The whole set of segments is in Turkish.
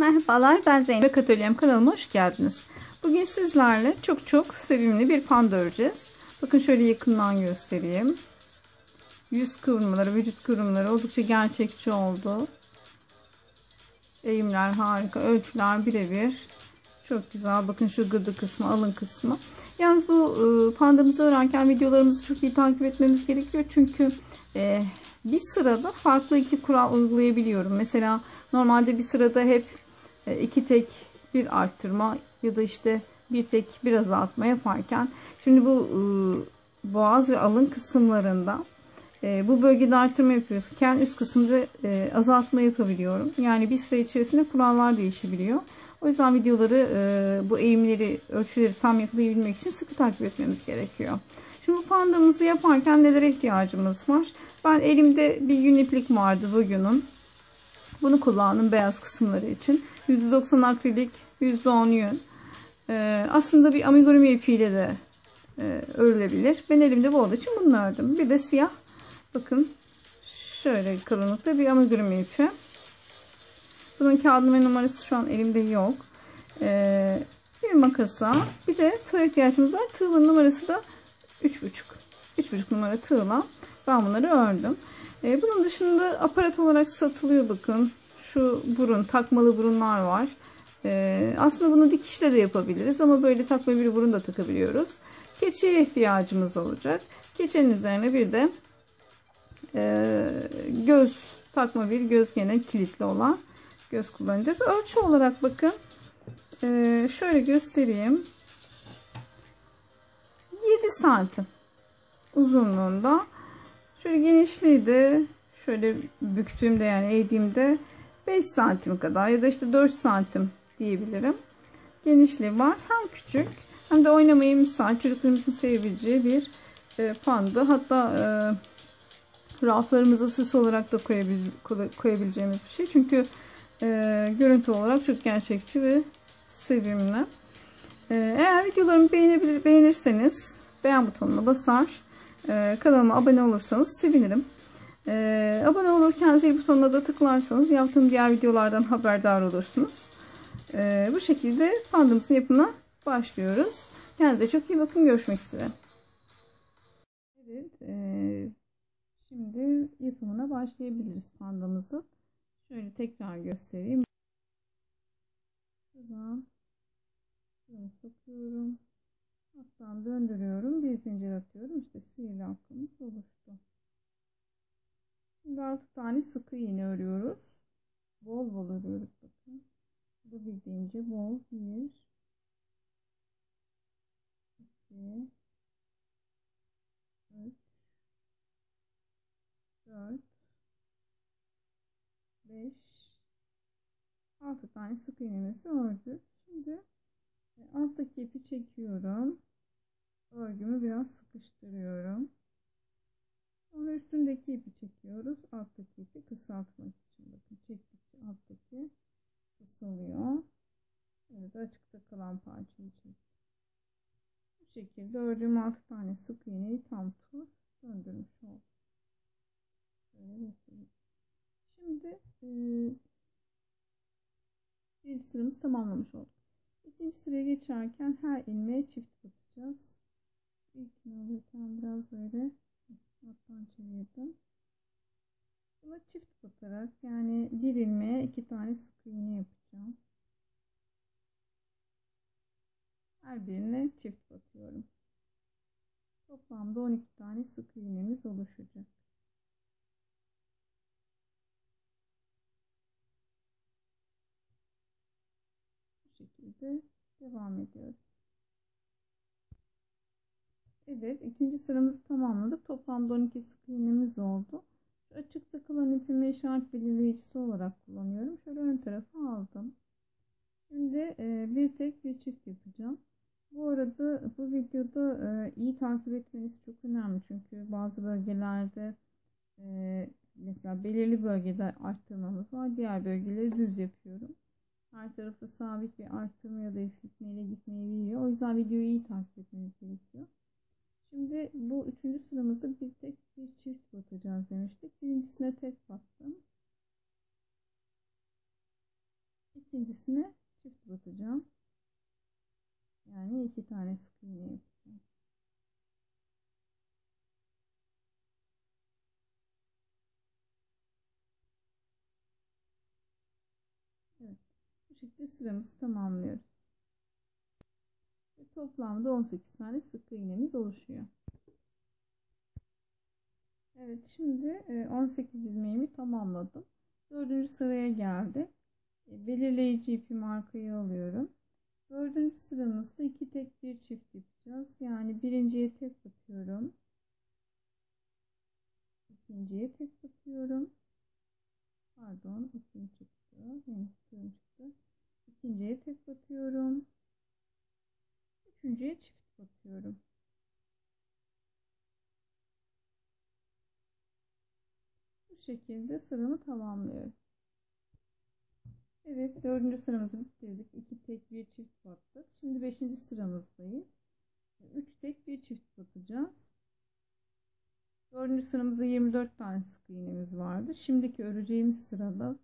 Merhabalar, ben Zeynep. Atölyem kanalıma hoş geldiniz. Bugün sizlerle çok sevimli bir panda öreceğiz. Bakın şöyle yakından göstereyim. Yüz kıvrımları, vücut kıvrımları oldukça gerçekçi oldu. Eğimler harika, ölçüler birebir. Çok güzel. Bakın şu gıdı kısmı, alın kısmı. Yalnız bu pandamızı örerken videolarımızı çok iyi takip etmemiz gerekiyor. Çünkü bir sırada farklı iki kural uygulayabiliyorum. Mesela normalde bir sırada hep iki tek bir arttırma ya da işte bir tek bir azaltma yaparken şimdi bu boğaz ve alın kısımlarında bu bölgede arttırma yapıyorken üst kısımda azaltma yapabiliyorum. Yani bir sıra içerisinde kurallar değişebiliyor. O yüzden videoları bu eğimleri, ölçüleri tam yakalayabilmek için sıkı takip etmemiz gerekiyor. Şimdi bu pandamızı yaparken nelere ihtiyacımız var? Ben elimde bir yün iplik vardı bugünün. Bunu kullandım beyaz kısımları için. %90 akrilik, %10 yün. Aslında bir amigurumi ipiyle de örülebilir. Ben elimde bu olduğu için bunu ördüm. Bir de siyah. Bakın şöyle kalınlıkta bir amigurumi ipi. Bunun kağıdı ve numarası şu an elimde yok. Bir makasa, bir de tığ ihtiyacımız var. Tığın numarası da 3,5. 3,5 numara tığla ben bunları ördüm. Bunun dışında aparat olarak satılıyor bakın. Şu burun, takmalı burunlar var. Aslında bunu dikişle de yapabiliriz ama böyle takma bir burun da takabiliyoruz. Keçeye ihtiyacımız olacak. Keçenin üzerine bir de göz, takma bir göz, gene kilitli olan göz kullanacağız. Ölçü olarak bakın şöyle göstereyim. 7 santim uzunluğunda. Şöyle genişliği de şöyle büktüğümde, yani eğdiğimde 5 santim kadar ya da işte 4 santim diyebilirim. Genişliği var. Hem küçük hem de oynamaya müsait, çocuklarımızın sevebileceği bir panda. Hatta raflarımıza süs olarak da koyabileceğimiz bir şey. Çünkü görüntü olarak çok gerçekçi ve sevimli. Eğer videolarımı beğenirseniz beğen butonuna basar, kanalıma abone olursanız sevinirim. Abone olurken zil butonuna da tıklarsanız yaptığım diğer videolardan haberdar olursunuz. Bu şekilde pandamızın yapımına başlıyoruz. Kendinize çok iyi bakın. Görüşmek üzere. Evet, şimdi yapımına başlayabiliriz pandamızı. Şöyle tekrar göstereyim. Şuradan şöyle sokuyorum. Alttan döndürüyorum. Bir zincir atıyorum. İşte sihirli halkamız oluştu. Şimdi 6 tane sık iğne örüyoruz. Bol bol örüyoruz. Bakın. Bu bir zincir bol. 1 2 3 4 5 6 tane sık iğnemizi ördük. Şimdi alttaki ipi çekiyorum. Örgümü biraz sıkıştırıyorum. Sonra üstündeki ipi çekiyoruz. Alttaki ipi kısaltmak için. Bakın çektikçe alttaki kısalıyor. Evet, açıkta kalan parçayı çektim. Bu şekilde ördüğüm 6 tane sık iğneyi tam tur döndürmüş oldum. Şöyle göstereyim. Şimdi birinci sıramızı tamamlamış olduk. İkinci sıraya geçerken her ilmeğe çift batacağız. İlkini alırken biraz böyle alttan çevirdim. Buna çift batarak, yani bir ilmeğe 2 tane sık iğne yapacağım. Her birine çift batıyorum. Toplamda 12 tane sık iğnemiz oluşacak. Bu şekilde devam ediyoruz. Evet, ikinci sıramızı tamamladık. Toplamda 12 sık iğnemiz oldu. Şu açıkta kalan ipimi işaret belirleyicisi olarak kullanıyorum. Şöyle ön tarafa aldım. Şimdi bir tek bir çift yapacağım. Bu arada bu videoda iyi takip etmeniz çok önemli. Çünkü bazı bölgelerde mesela belirli bölgede arttırmamız var. Diğer bölgeleri düz yapıyorum. Her tarafta sabit bir arttırma ya da eksiltmeyle gitmeyebiliyor. O yüzden videoyu iyi takip etmeniz gerekiyor. Şimdi bu üçüncü sıramızda bir tek bir çift batacağız demiştik. Birincisine tek battım. İkincisine çift batacağım. Yani 2 tane sık iğne yapacağım. Evet. Bu şekilde sıramızı tamamlıyoruz. Ve toplamda 18 tane sık iğnemiz oluşuyor. Evet, şimdi 18 ilmeğimi tamamladım. 4. sıraya geldi. Belirleyici ipimi arkaya alıyorum. 4. sıramızda 2 tek bir çift yapacağız. Yani birinciye tek batıyorum. İkinciye tek batıyorum. Pardon, ipim çıktı. Benim ipim çıktı. İkinciye tek batıyorum. Üçüncüye çift batıyorum. Bu şekilde sıramı tamamlıyorum. Evet, 4. sıramızı bitirdik. 2 tek bir çift battık. Şimdi 5. sıramızdayız. 3 tek bir çift batacağız. 4. sıramızda 24 tane sık iğnemiz vardı. Şimdiki öreceğimiz sırada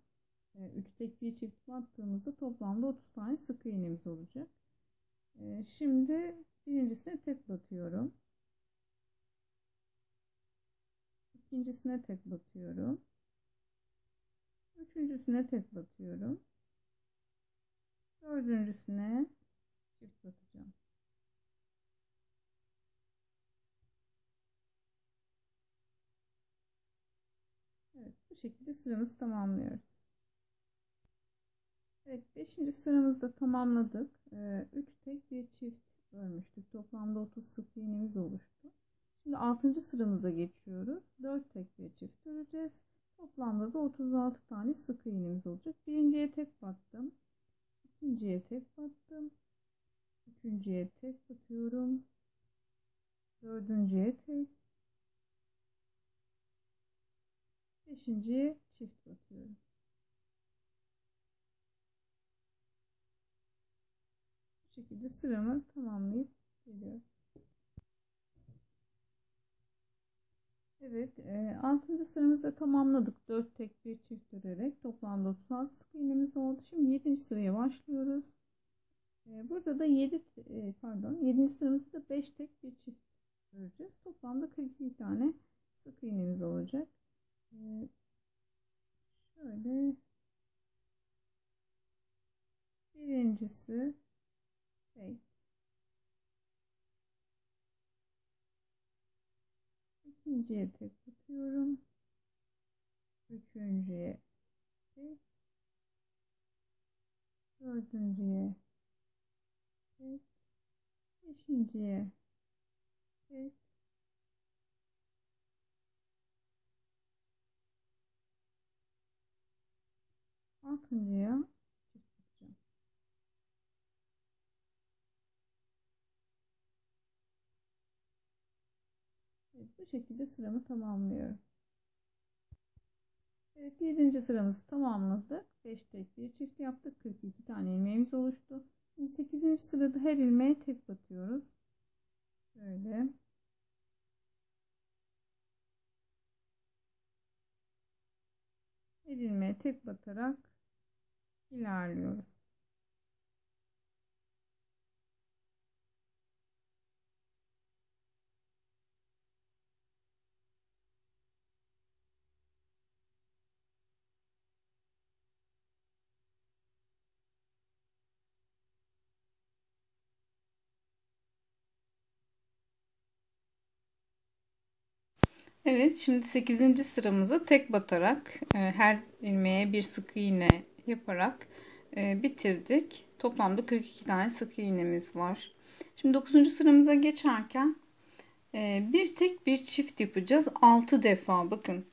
3 tek bir çift battığımızda toplamda 30 tane sık iğnemiz olacak. Şimdi birincisine tek batıyorum. İkincisine tek batıyorum. Üçüncüsüne tek batıyorum. Dördüncüsüne çift batacağım. Evet, bu şekilde sıramızı tamamlıyoruz. Evet, 5. sıramızda tamamladık. 3 tek bir çift örmüştük. Toplamda 30 sık iğnemiz oluştu. Şimdi 6. sıramıza geçiyoruz. 4 tek bir çift öreceğiz. Toplamda da 36 tane sık iğnemiz olacak. Birinciye tek battım. İkinciye tek battım. Üçüncüye tek batıyorum. Dördüncüye tek. Beşinciye çift batıyorum. Bu şekilde sıramı tamamlayıp geliyorum. Evet, 6. sıramızda tamamladık. 4 tek bir çift örerek toplamda 36 sık iğnemiz oldu. Şimdi 7. sıraya başlıyoruz. Burada da 7. sıramızda 5 tek bir çift öreceğiz. Toplamda 42 tane sık iğnemiz olacak. Şöyle birincisi tek, ikinciye tek batıyorum. Üçüncüye tek, dördüncüye tek, beşinciye tek, altıncıya çift batacağım. Evet, bu şekilde sıramı tamamlıyorum. Evet, 7. sıramızı tamamladık. 5 tek bir çift yaptık. 42 tane ilmeğimiz oluştu. Şimdi 8. sırada her ilmeğe tek batıyoruz. Şöyle. Her ilmeğe tek batarak ilerliyoruz. Evet, şimdi 8. sıramızı tek batarak her ilmeğe bir sık iğne yaparak bitirdik. Toplamda 42 tane sık iğnemiz var. Şimdi 9. sıramıza geçerken bir tek bir çift yapacağız 6 defa. Bakın,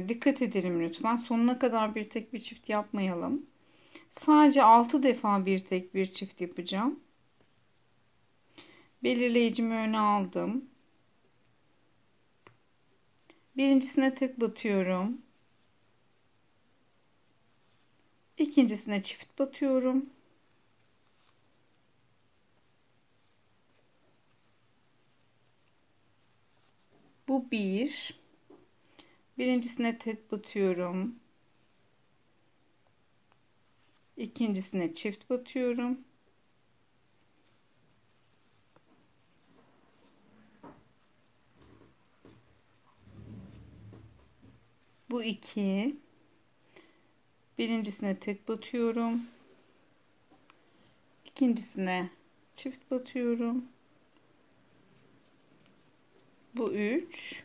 dikkat edelim lütfen. Sonuna kadar bir tek bir çift yapmayalım. Sadece 6 defa bir tek bir çift yapacağım. Belirleyicimi öne aldım. Birincisine tek batıyorum. İkincisine çift batıyorum. Bu bir. Birincisine tek batıyorum. İkincisine çift batıyorum. Bu 2. Birincisine tek batıyorum. İkincisine çift batıyorum. Bu 3.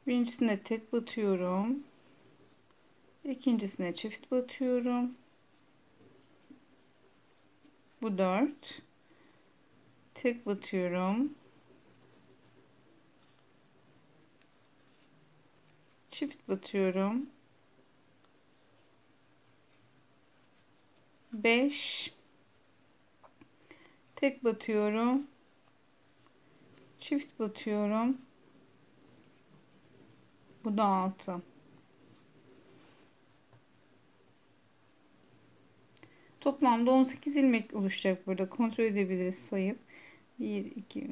Birincisine tek batıyorum. İkincisine çift batıyorum. Bu 4. Tek batıyorum. Çift batıyorum. 5. Tek batıyorum. Çift batıyorum. Bu da 6. Toplamda 18 ilmek oluşacak burada. Kontrol edebiliriz sayıp. 1, 2,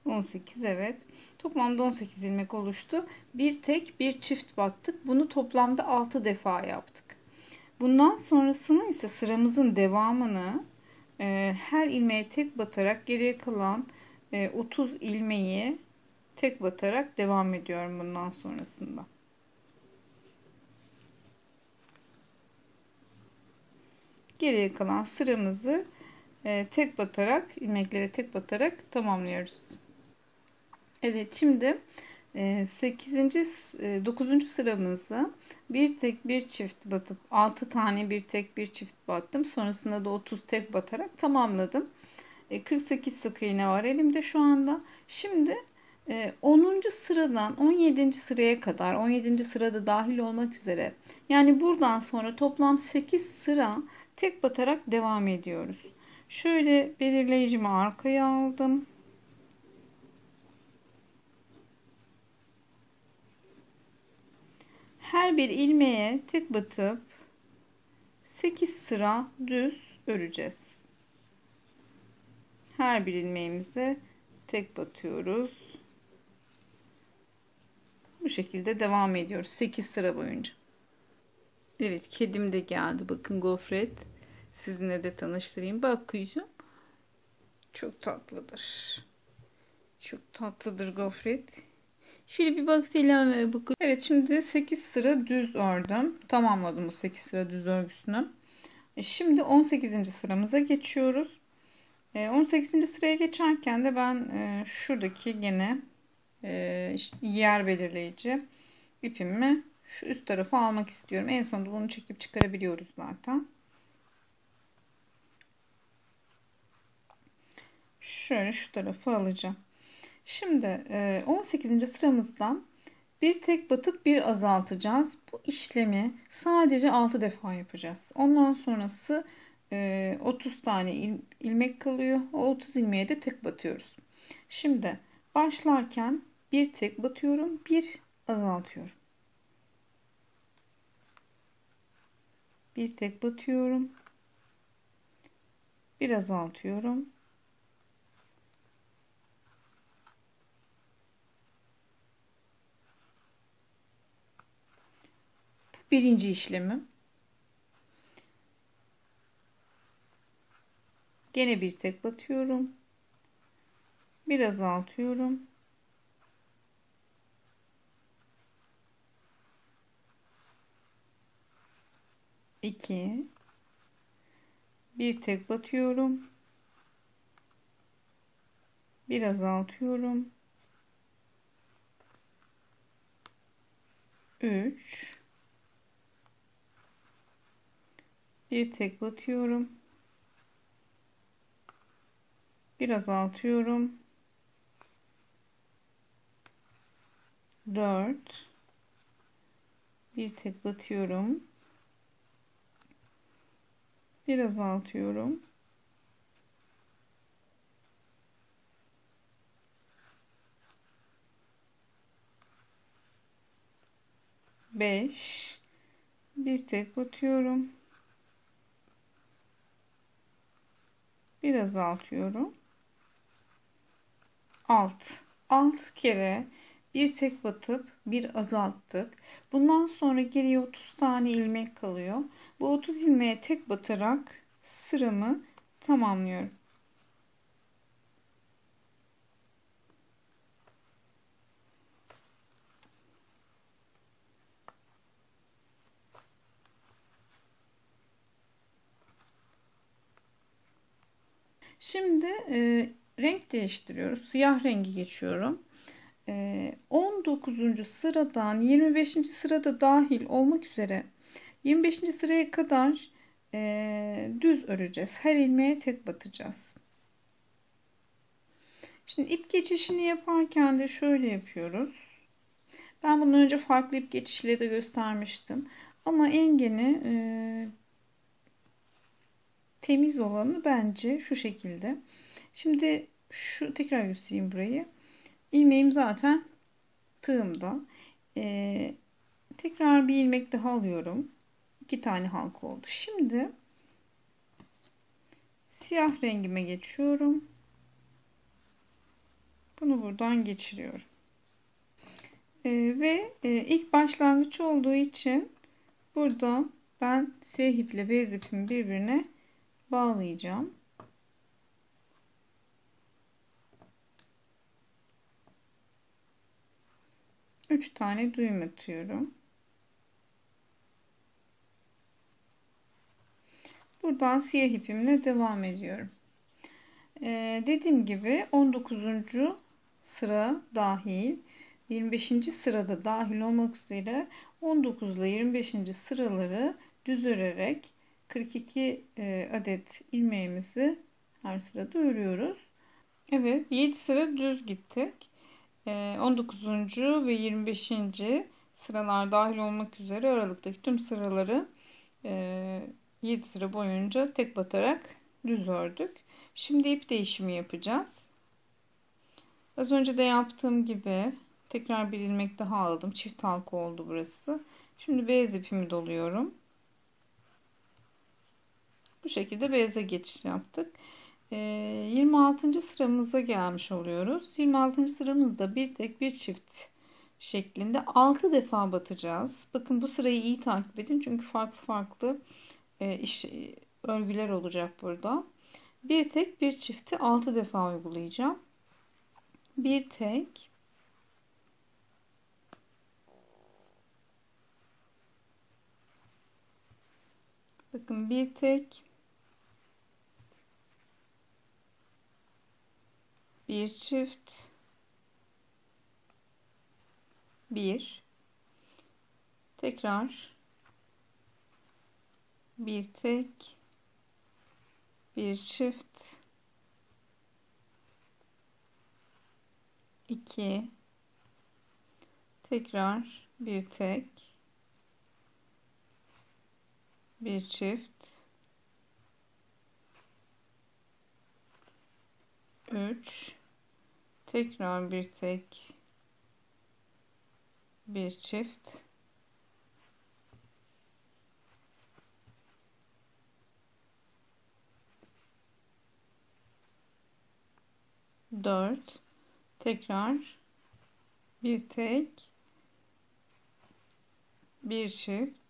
18, evet. Toplamda 18 ilmek oluştu. Bir tek bir çift battık. Bunu toplamda 6 defa yaptık. Bundan sonrasını ise sıramızın devamını her ilmeğe tek batarak geriye kalan 30 ilmeği tek batarak devam ediyorum bundan sonrasında. Geriye kalan sıramızı tek batarak, ilmeklere tek batarak tamamlıyoruz. Evet, şimdi 9. sıramızı bir tek bir çift batıp 6 tane bir tek bir çift battım. Sonrasında da 30 tek batarak tamamladım. 48 sık iğne var elimde şu anda. Şimdi 10. sıradan 17. sıraya kadar, 17. sırada dahil olmak üzere, yani buradan sonra toplam 8 sıra tek batarak devam ediyoruz. Şöyle belirleyicimi arkaya aldım. Her bir ilmeğe tek batıp 8 sıra düz öreceğiz. Her bir ilmeğimize tek batıyoruz. Bu şekilde devam ediyoruz 8 sıra boyunca. Evet, kedim de geldi. Bakın, Gofret. Sizinle de tanıştırayım. Bak kuyucuğum. Çok tatlıdır. Çok tatlıdır Gofret. Şöyle bir bak, selam ver bakın. Evet, şimdi 8 sıra düz ördüm. Tamamladım bu 8 sıra düz örgüsünü. Şimdi 18. sıramıza geçiyoruz. 18. sıraya geçerken de ben şuradaki gene yer belirleyici ipimi şu üst tarafa almak istiyorum. En sonunda bunu çekip çıkarabiliyoruz zaten. Şöyle şu tarafa alacağım. Şimdi 18. sıramızdan bir tek batıp bir azaltacağız. Bu işlemi sadece 6 defa yapacağız. Ondan sonrası 30 tane ilmek kalıyor. O 30 ilmeğe de tek batıyoruz. Şimdi başlarken bir tek batıyorum, bir azaltıyorum. Bir tek batıyorum, bir azaltıyorum. Bu birinci işlemim. Gene bir tek batıyorum, bir azaltıyorum. İki, bir tek batıyorum, bir azaltıyorum. 3, bir tek batıyorum, bir azaltıyorum. 4, bir tek batıyorum, bir azaltıyorum. 5, bir tek batıyorum, bir azaltıyorum. 6 kere Bir tek batıp bir azalttık. Bundan sonra geriye 30 tane ilmek kalıyor. Bu 30 ilmeğe tek batarak sıramı tamamlıyorum. Şimdi renk değiştiriyoruz. Siyah rengi geçiyorum. 19. sıradan 25. sırada dahil olmak üzere 25. sıraya kadar düz öreceğiz. Her ilmeğe tek batacağız. Şimdi ip geçişini yaparken de şöyle yapıyoruz. Ben bundan önce farklı ip geçişleri de göstermiştim. Ama en geni temiz olanı bence şu şekilde. Şimdi şu tekrar göstereyim burayı. İlmeğim zaten tığımda. Tekrar bir ilmek daha alıyorum. 2 tane halka oldu. Şimdi siyah rengime geçiyorum. Bunu buradan geçiriyorum. Ve ilk başlangıç olduğu için burada ben siyah iple beyaz ipimi birbirine bağlayacağım. Üç tane düğüm atıyorum. Buradan siyah ipimle devam ediyorum. Dediğim gibi 19. sıra dahil 25. sırada dahil olmak üzere 19 ile 25. sıraları düz örerek 42 adet ilmeğimizi her sırada örüyoruz. Evet, 7 sıra düz gittik. 19. ve 25. sıralar dahil olmak üzere aralıktaki tüm sıraları 7 sıra boyunca tek batarak düz ördük. Şimdi ip değişimi yapacağız. Az önce de yaptığım gibi tekrar bir ilmek daha aldım. Çift halka oldu burası. Şimdi beyaz ipimi doluyorum. Bu şekilde beyaza geçiş yaptık. 26. sıramıza gelmiş oluyoruz. 26. sıramızda bir tek bir çift şeklinde 6 defa batacağız. Bakın bu sırayı iyi takip edin. Çünkü farklı farklı örgüler olacak burada. Bir tek bir çifti 6 defa uygulayacağım. Bir tek, bakın bir tek, bir çift, bir, tekrar bir tek, bir çift, 2, tekrar bir tek, bir çift, 3, tekrar bir tek, bir çift, 4, tekrar bir tek, bir çift,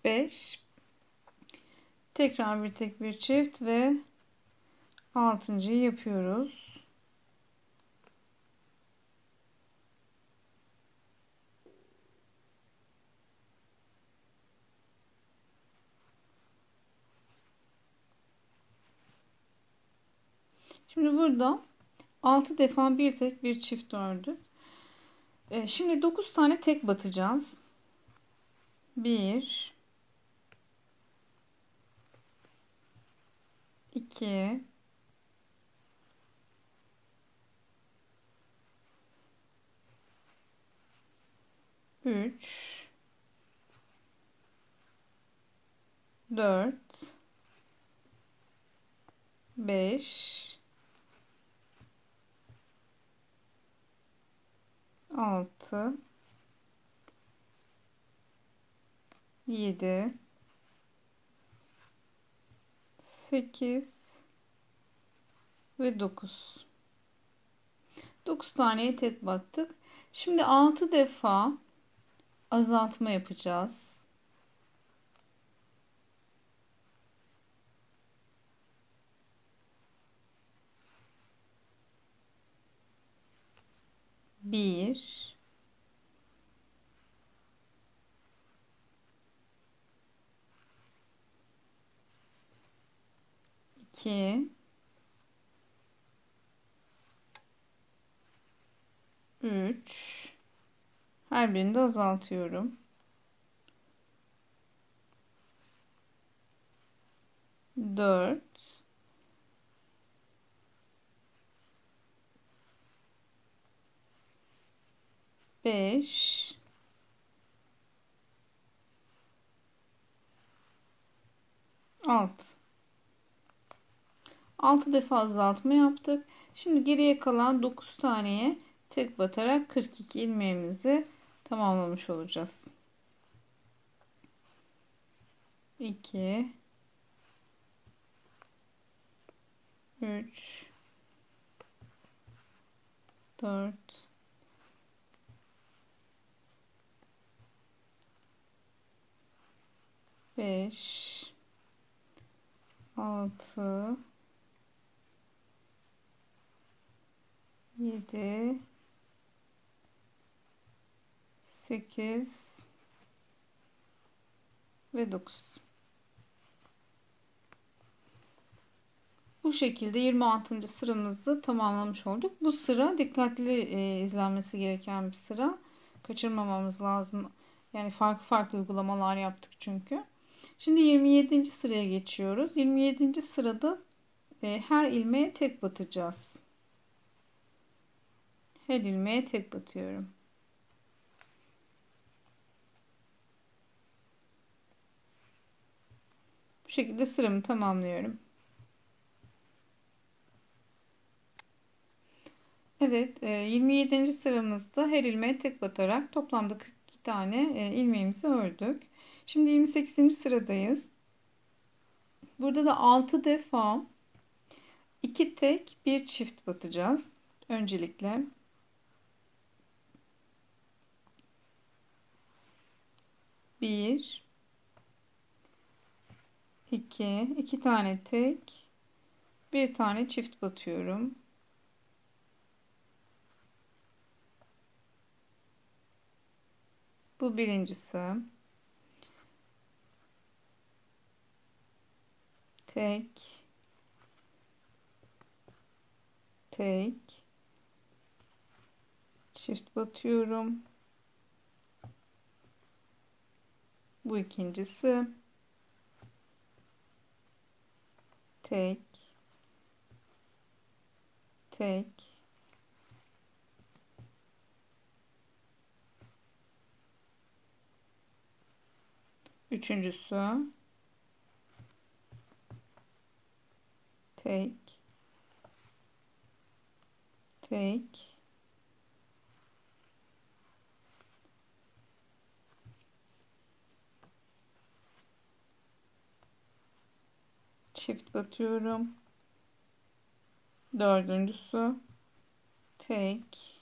5, tekrar bir tek bir çift ve 6.'yı yapıyoruz. Şimdi burada 6 defa bir tek bir çift ördük. Şimdi 9 tane tek batacağız. 1, 2, 3, 4, 5, 6, 7, 8 ve 9. 9 taneye tek battık. Şimdi 6 defa azaltma yapacağız. Bir, 2, 3. Her birini de azaltıyorum. 4, 5, 6. 6 defa azaltma yaptık. Şimdi geriye kalan 9 taneye tek batarak 42 ilmeğimizi tamamlamış olacağız. 2, 3, 4, 5, 6, 7, 8 ve 9. Bu şekilde 26. sıramızı tamamlamış olduk. Bu sıra dikkatli izlenmesi gereken bir sıra. Kaçırmamamız lazım. Yani farklı farklı uygulamalar yaptık çünkü. Şimdi 27. sıraya geçiyoruz. 27. sırada her ilmeğe tek batacağız. Her ilmeğe tek batıyorum. Bu şekilde sıramı tamamlıyorum. Evet, 27. sıramızda her ilmeğe tek batarak toplamda 42 tane ilmeğimizi ördük. Şimdi 28. sıradayız. Burada da 6 defa 2 tek bir çift batacağız. Öncelikle 1, 2 tane tek, bir tane çift batıyorum. Bu birincisi. Tek, tek, çift batıyorum. Bu ikincisi. Tek, tek, üçüncüsü. Tek, tek, çift batıyorum. Dördüncüsü. Tek,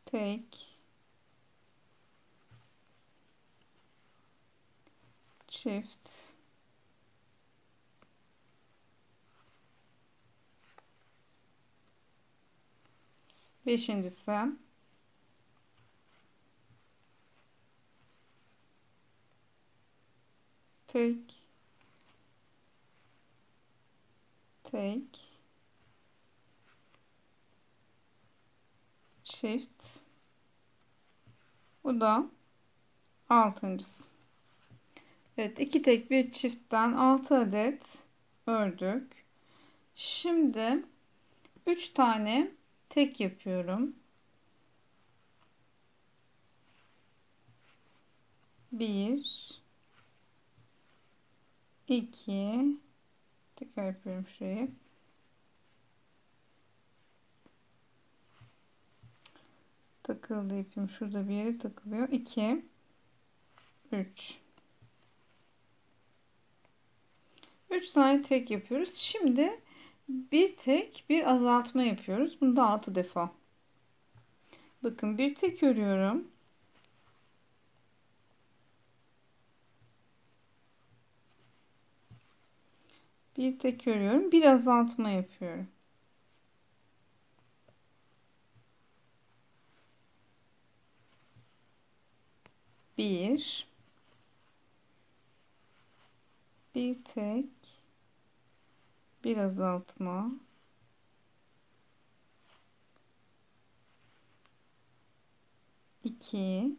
tek, çift, beşincisi. Tek, tek, çift. Bu da altıncısı. Evet, 2 tek bir çiftten 6 adet ördük. Şimdi 3 tane tek yapıyorum. 1, 2, tekrar yapıyorum şurayı. Takıldı ipim. Şurada bir yere takılıyor. 2 3 3 tane tek yapıyoruz. Şimdi bir tek bir azaltma yapıyoruz. Bunu da 6 defa. Bakın bir tek örüyorum. Bir tek örüyorum. Bir azaltma yapıyorum. Bir tek bir azaltma, iki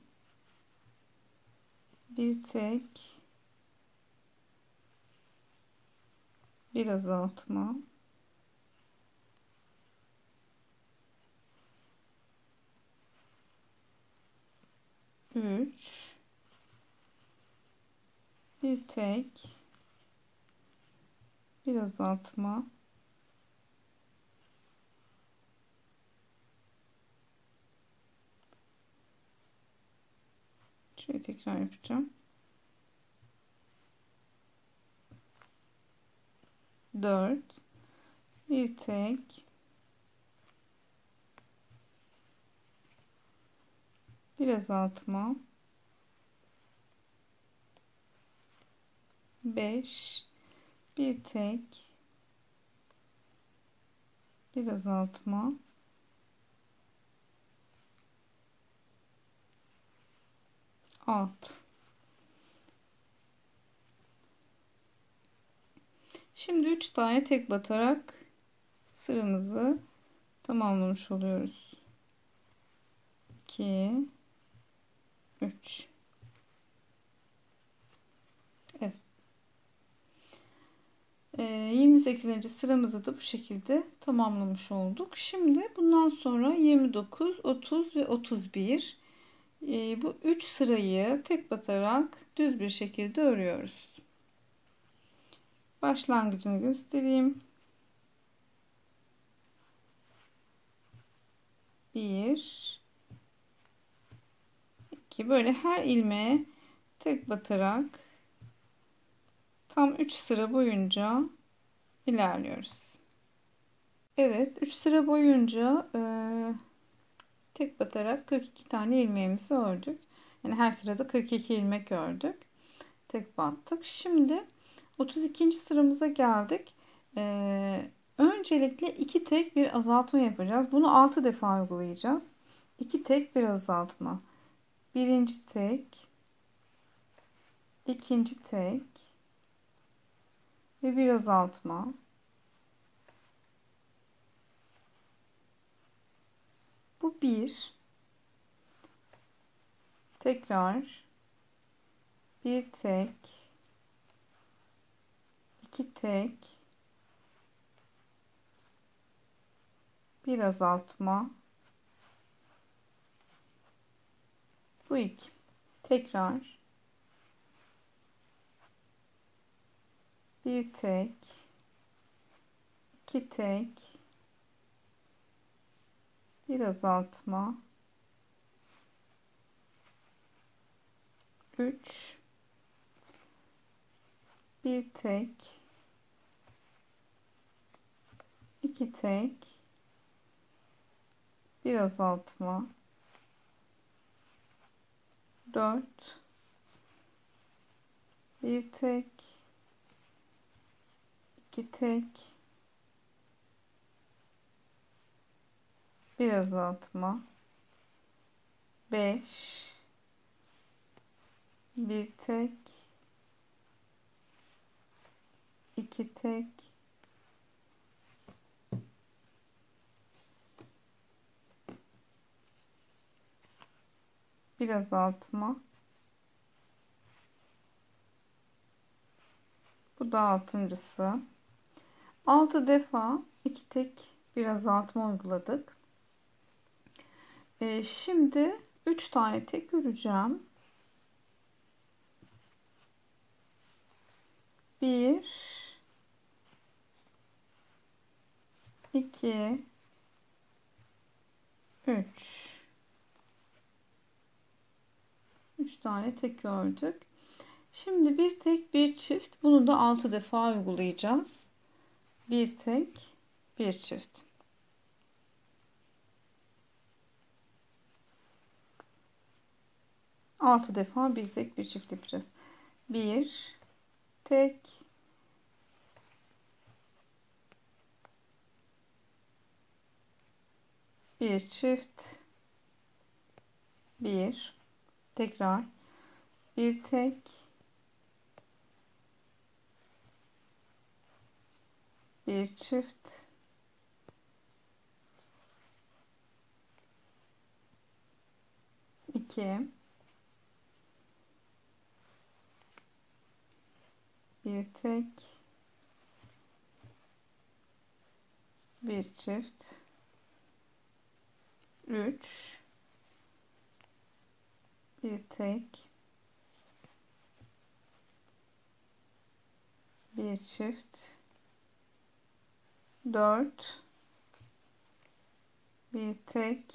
bir tek bir azaltma, üç bir tek bir azaltma, şöyle tekrar yapacağım. 4 bir tek bir azaltma, 5 bir tek bir azaltma, 6. Şimdi 3 tane tek batarak sıramızı tamamlamış oluyoruz. 2 3 Evet. 28. sıramızı da bu şekilde tamamlamış olduk. Şimdi bundan sonra 29, 30 ve 31 bu 3 sırayı tek batarak düz bir şekilde örüyoruz. Başlangıcını göstereyim. 1 2 böyle her ilmeğe tek batarak tam 3 sıra boyunca ilerliyoruz. Evet, 3 sıra boyunca tek batarak 42 tane ilmeğimizi ördük. Yani her sırada 42 ilmek ördük. Tek battık. Şimdi 32. sıramıza geldik. Öncelikle 2 tek bir azaltma yapacağız. Bunu 6 defa uygulayacağız. 2 tek bir azaltma. Birinci tek, ikinci tek ve bir azaltma. Bu bir. Tekrar bir tek, iki tek, bir azaltma. Bu iki. Tekrar bir tek, iki tek, bir azaltma. 3 bir tek, iki tek, bir azaltma. 4 bir tek, iki tek, bir azaltma. 5 bir tek, iki tek, bir azaltma. Bu da altıncısı. 6 defa iki tek bir azaltma uyguladık. Şimdi 3 tane tek öreceğim. 1 2 3 3 tane tek ördük. Şimdi bir tek bir çift, bunu da 6 defa uygulayacağız. Bir tek bir çift. Altı defa bir tek bir çift yapacağız. Bir tek bir çift, bir tekrar bir tek bir çift, iki bir tek bir çift, 3 bir tek bir çift, 4 bir tek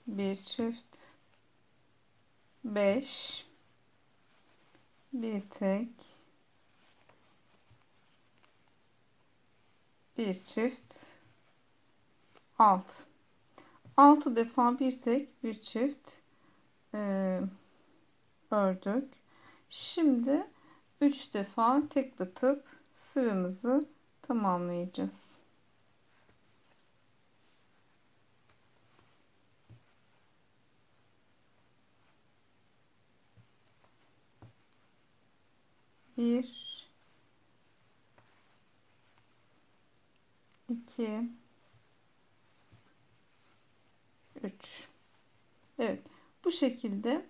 bir çift, 5 bir tek bir çift, 6 defa bir tek bir çift ördük. Şimdi 3 defa tek batıp sıramızı tamamlayacağız. Bir, iki, üç. Evet, bu şekilde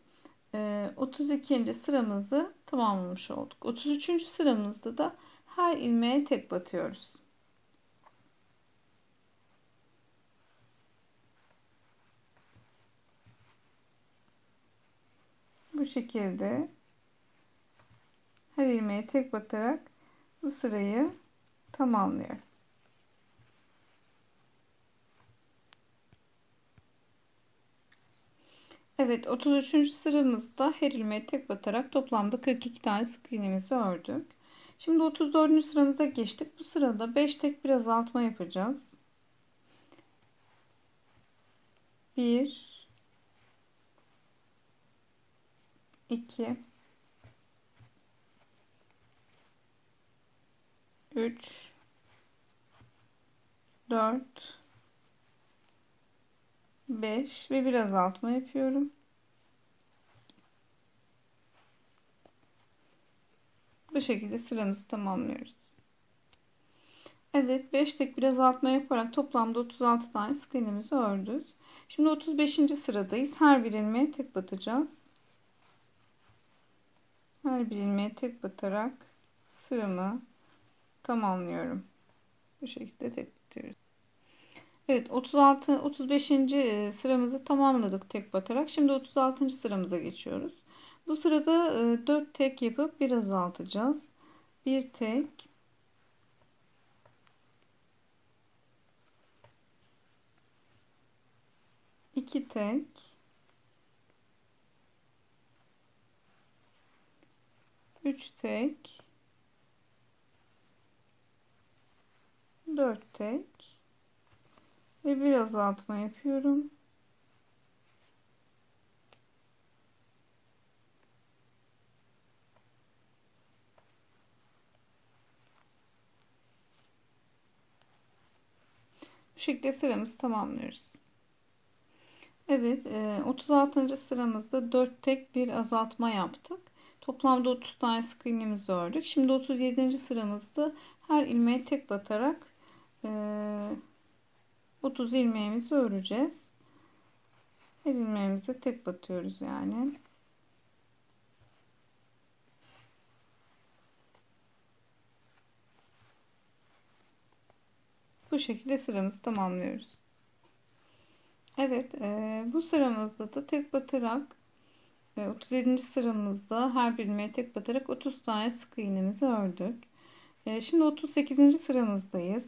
32. sıramızı tamamlamış olduk. 33. sıramızda da her ilmeğe tek batıyoruz. Bu şekilde her ilmeğe tek batarak bu sırayı tamamlıyorum. Evet, 33. sıramızda her ilmeğe tek batarak toplamda 42 tane sık iğnemizi ördük. Şimdi 34. sıramıza geçtik. Bu sırada 5 tek bir azaltma yapacağız. 1 2 3 4 5 ve bir azaltma yapıyorum. Bu şekilde sıramızı tamamlıyoruz. Evet, 5 tek bir azaltma yaparak toplamda 36 tane sık iğnemizi ördük. Şimdi 35. sıradayız. Her bir ilmeğe tek batacağız. Her bir ilmeğe tek batarak sıramı tamamlıyorum. Bu şekilde tek batıyoruz. Evet, 35. sıramızı tamamladık tek batarak. Şimdi 36. sıramıza geçiyoruz. Bu sırada 4 tek yapıp bir azaltacağız. Bir tek, iki tek, üç tek, 4 tek ve bir azaltma yapıyorum. Bu şekilde sıramızı tamamlıyoruz. Evet, 36. sıramızda 4 tek bir azaltma yaptık. Toplamda 30 tane sık iğnemizi ördük. Şimdi 37. sıramızda her ilmeğe tek batarak 30 ilmeğimizi öreceğiz. Her ilmeğimize tek batıyoruz yani. Bu şekilde sıramızı tamamlıyoruz. Evet, bu sıramızda da tek batarak 37. sıramızda her bir ilmeğe tek batarak 30 tane sık iğnemizi ördük. Şimdi 38. sıramızdayız.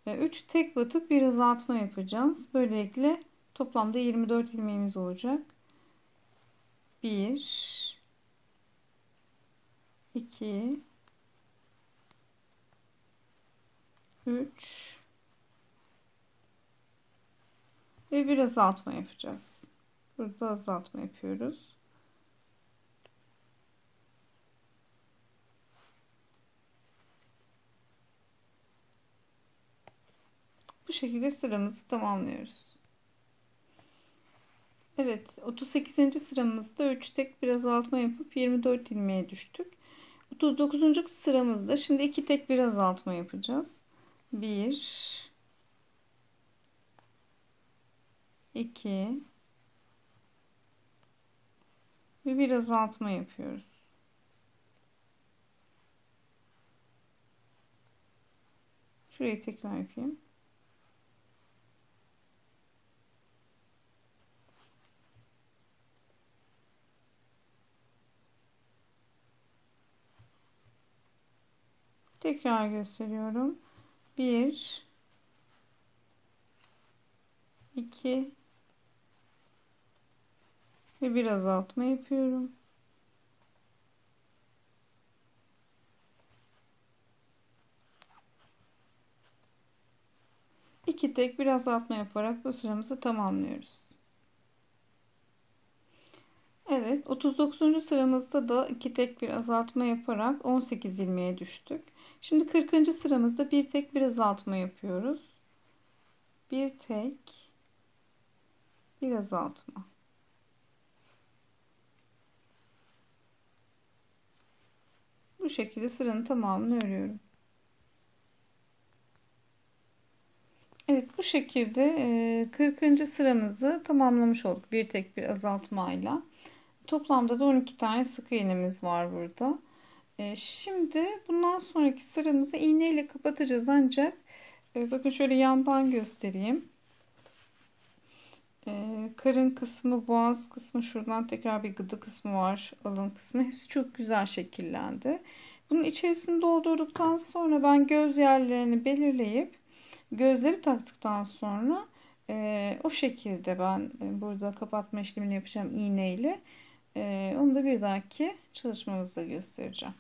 3 tek batıp bir azaltma yapacağız. Böylelikle Toplamda 24 ilmeğimiz olacak. 1 2 3 ve bir azaltma yapacağız. Burada azaltma yapıyoruz. Bu şekilde sıramızı tamamlıyoruz. Evet, 38. sıramızda 3 tek bir azaltma yapıp 24 ilmeğe düştük. 39. sıramızda şimdi 2 tek bir azaltma yapacağız. 1 2 ve bir azaltma yapıyoruz. Şurayı tekrar yapayım. Tekrar gösteriyorum. 1 2 ve bir azaltma yapıyorum. İki tek bir azaltma yaparak bu sıramızı tamamlıyoruz. Evet, 39. sıramızda da iki tek bir azaltma yaparak 18 ilmeğe düştük. Şimdi 40. sıramızda bir tek bir azaltma yapıyoruz. Bir tek bir azaltma. Bu şekilde sıranın tamamını örüyorum. Evet, bu şekilde 40. sıramızı tamamlamış olduk. Bir tek bir azaltmayla. Toplamda da 12 tane sık iğnemiz var burada. Şimdi bundan sonraki sıramızı iğne ile kapatacağız, ancak bakın şöyle yandan göstereyim. Karın kısmı, boğaz kısmı, şuradan tekrar bir gıdı kısmı var, alın kısmı, hepsi çok güzel şekillendi. Bunun içerisini doldurduktan sonra ben göz yerlerini belirleyip gözleri taktıktan sonra o şekilde ben burada kapatma işlemini yapacağım iğne ile. Onu da bir dahaki çalışmamızda göstereceğim.